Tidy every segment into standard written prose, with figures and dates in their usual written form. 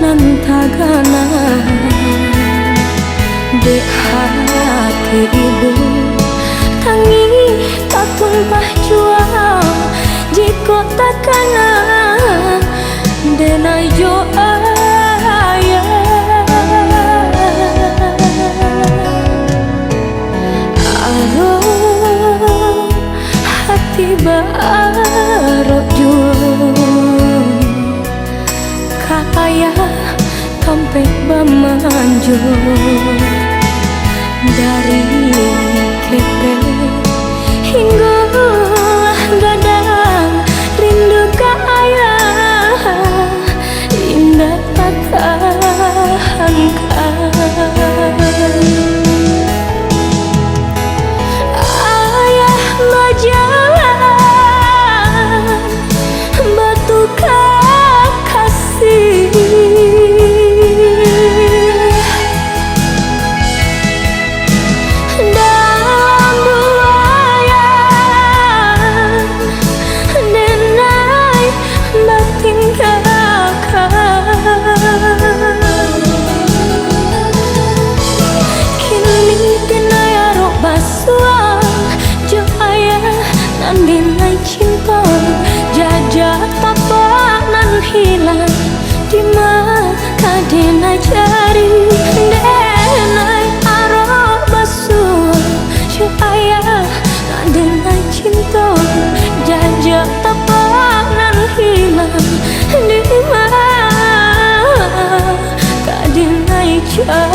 nan tagana dek hati ibu tangi tak tumpah jua jika takana dena yo ayah aro hati baru jua kaya sampai memanjur dari kete hingga gadang rindu kaya indah tak tahankan ayah majalan batu kasih nandinai cinta jajah tapanan hilang di maka dinai cari denai arah basuh supaya nandinai cinta jajah tapanan hilang di maka dinai cari.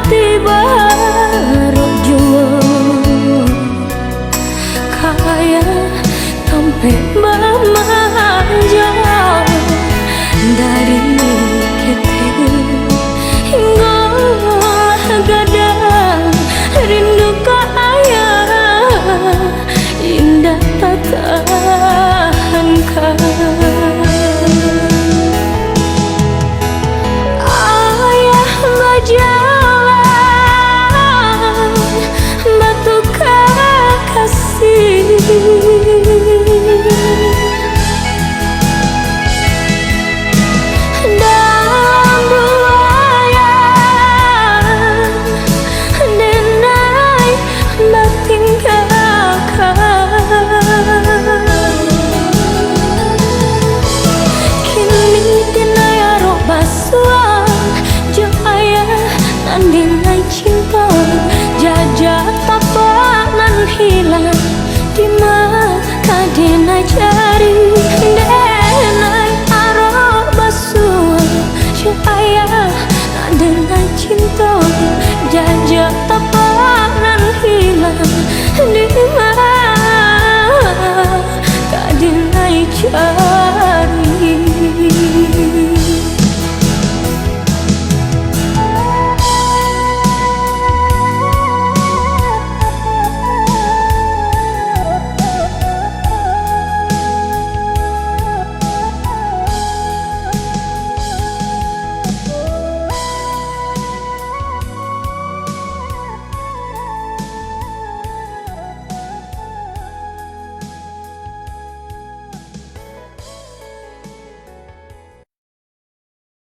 Hati baru jua kaya sampai memanjang dari kete hingga gadang rindu kaya indah tak tahankan. Jalan batu kasih dalam buayan denai batin kakak kini denai arok basuh nandinai cinta jajah tapanan hilang di maka dinai cari denai arah basuh supaya nandinai cinta jajah tapanan hilang di maka dinai cari.